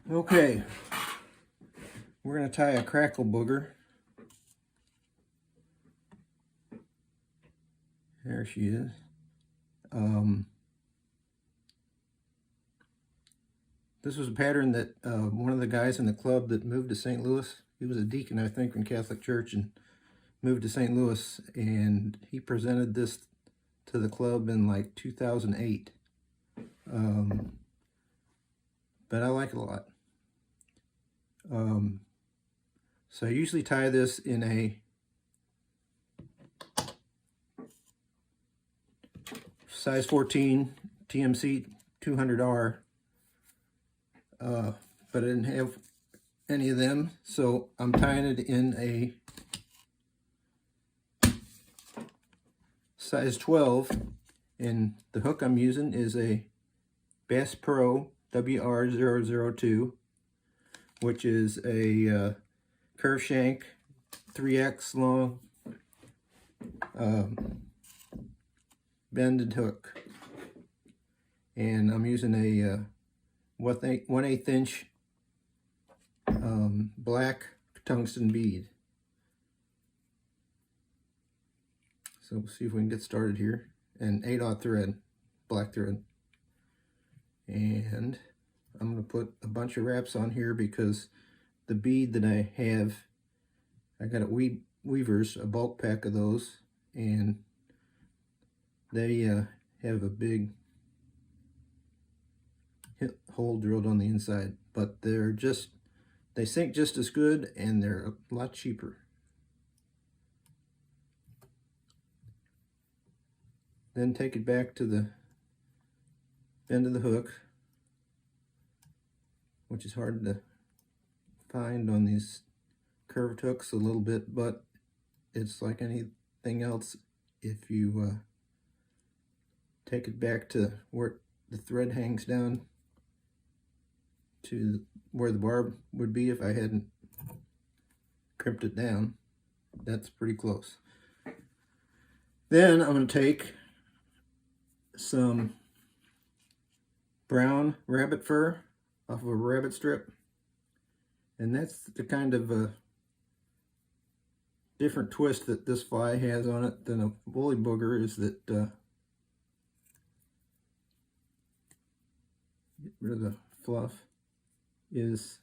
Okay, we're going to tie a Cracklebugger. There she is. This was a pattern that one of the guys in the club that moved to St. Louis, he was a deacon, I think, in Catholic Church and moved to St. Louis, and he presented this to the club in like 2008. But I like it a lot. So I usually tie this in a size 14 TMC 200R, but I didn't have any of them, so I'm tying it in a size 12, and the hook I'm using is a Bass Pro WR002, which is a curve shank 3X long bended hook, and I'm using a 1/8 inch black tungsten bead. So we'll see if we can get started here. And 8/0 thread, black thread. And I'm going to put a bunch of wraps on here because the bead that I have, I got at Weaver's, a bulk pack of those, and they have a big hole drilled on the inside, but they sink just as good and they're a lot cheaper. Then take it back to the end of the hook, which is hard to find on these curved hooks a little bit, but it's like anything else. If you take it back to where the thread hangs down to where the barb would be if I hadn't crimped it down, that's pretty close. Then I'm going to take some brown rabbit fur off of a rabbit strip, and that's the kind of a different twist that this fly has on it than a woolly booger, is that get rid of the fluff, is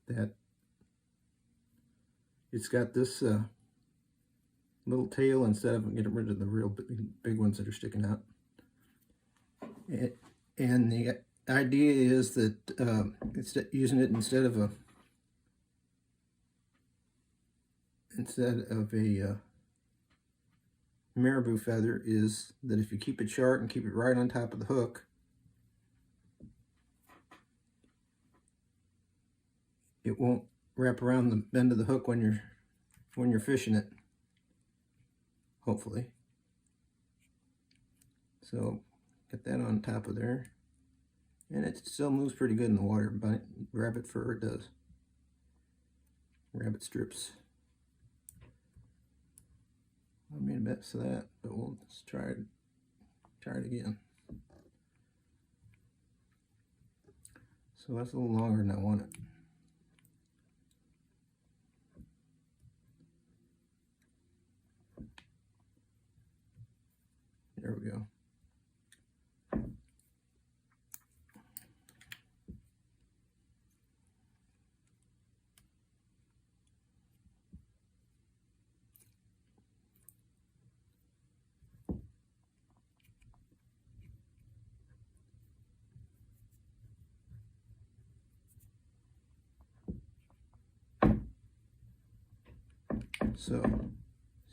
that it's got this little tail instead of getting rid of the real big ones that are sticking out. And the idea is that it's using it instead of a marabou feather, is that if you keep it short and keep it right on top of the hook, it won't wrap around the bend of the hook when you're fishing it, hopefully. So get that on top of there, and it still moves pretty good in the water, but rabbit fur it does. Rabbit strips. I made a mess of that, but we'll just try it again. So that's a little longer than I want it. There we go. So,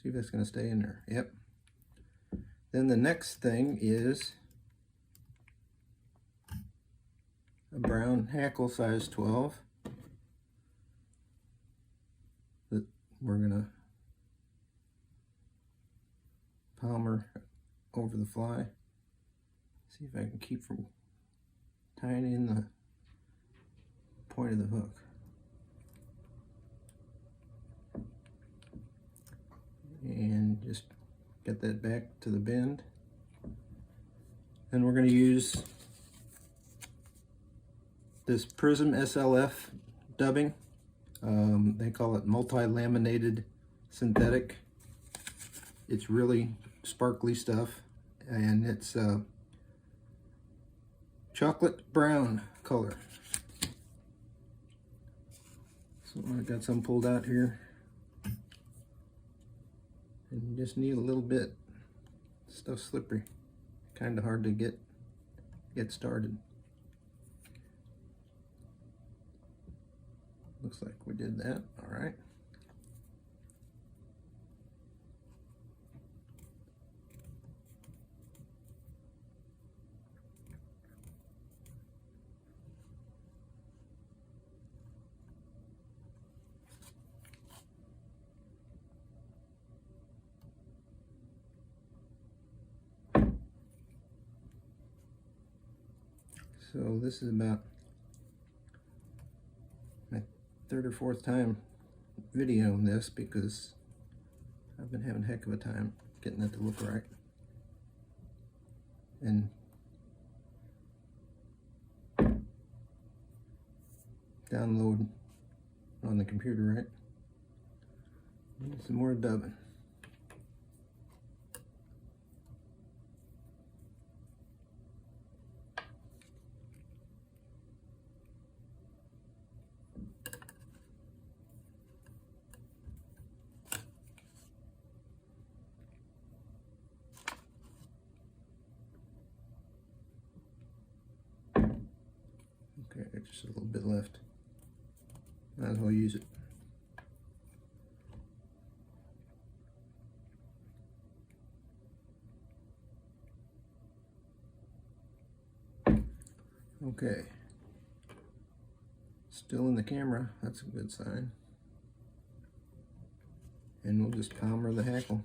see if that's going to stay in there. Yep. Then the next thing is a brown hackle size 12 that we're going to palmer over the fly. See if I can keep from tying in the point of the hook. And just get that back to the bend. Then we're going to use this Prism SLF dubbing. They call it multi-laminated synthetic. It's really sparkly stuff, and it's chocolate brown color. So I got some pulled out here, and you just need a little bit. Stuff's slippery, kind of hard to get started. Looks like we did that. All right. So this is about my third or fourth time videoing this because I've been having a heck of a time getting it to look right and download on the computer right. Need some more dubbing. Okay, just a little bit left. Might as well use it. Okay. Still in the camera, that's a good sign. And we'll just palmer the hackle.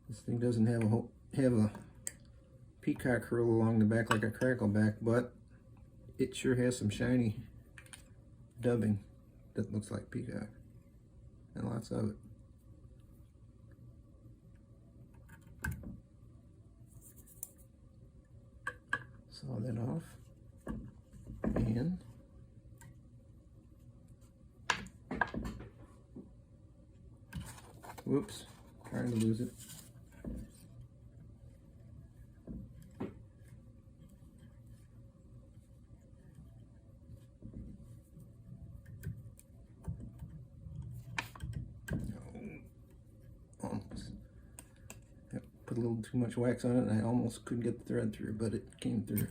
This thing doesn't have a peacock curl along the back like a crackleback, but it sure has some shiny dubbing that looks like peacock, and lots of it. Saw that off, and whoops, trying to lose it. Put a little too much wax on it, and I almost couldn't get the thread through, but it came through.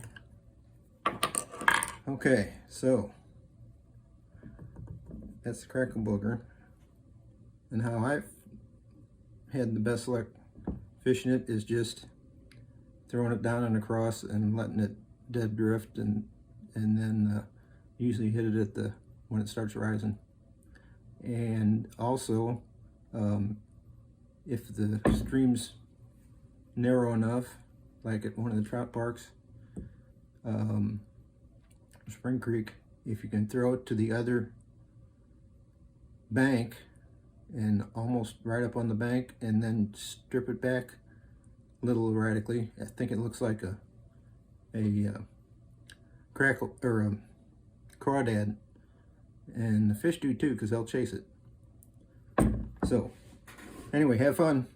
Okay, so that's the Cracklebugger, and how I've had the best luck fishing it is just throwing it down and across and letting it dead drift, and then usually hit it at when it starts rising. And also, if the stream's narrow enough, like at one of the trout parks, Spring Creek, if you can throw it to the other bank and almost right up on the bank, and then strip it back a little erratically, I think it looks like a crackle or a crawdad, and the fish do too because they'll chase it. So anyway, have fun.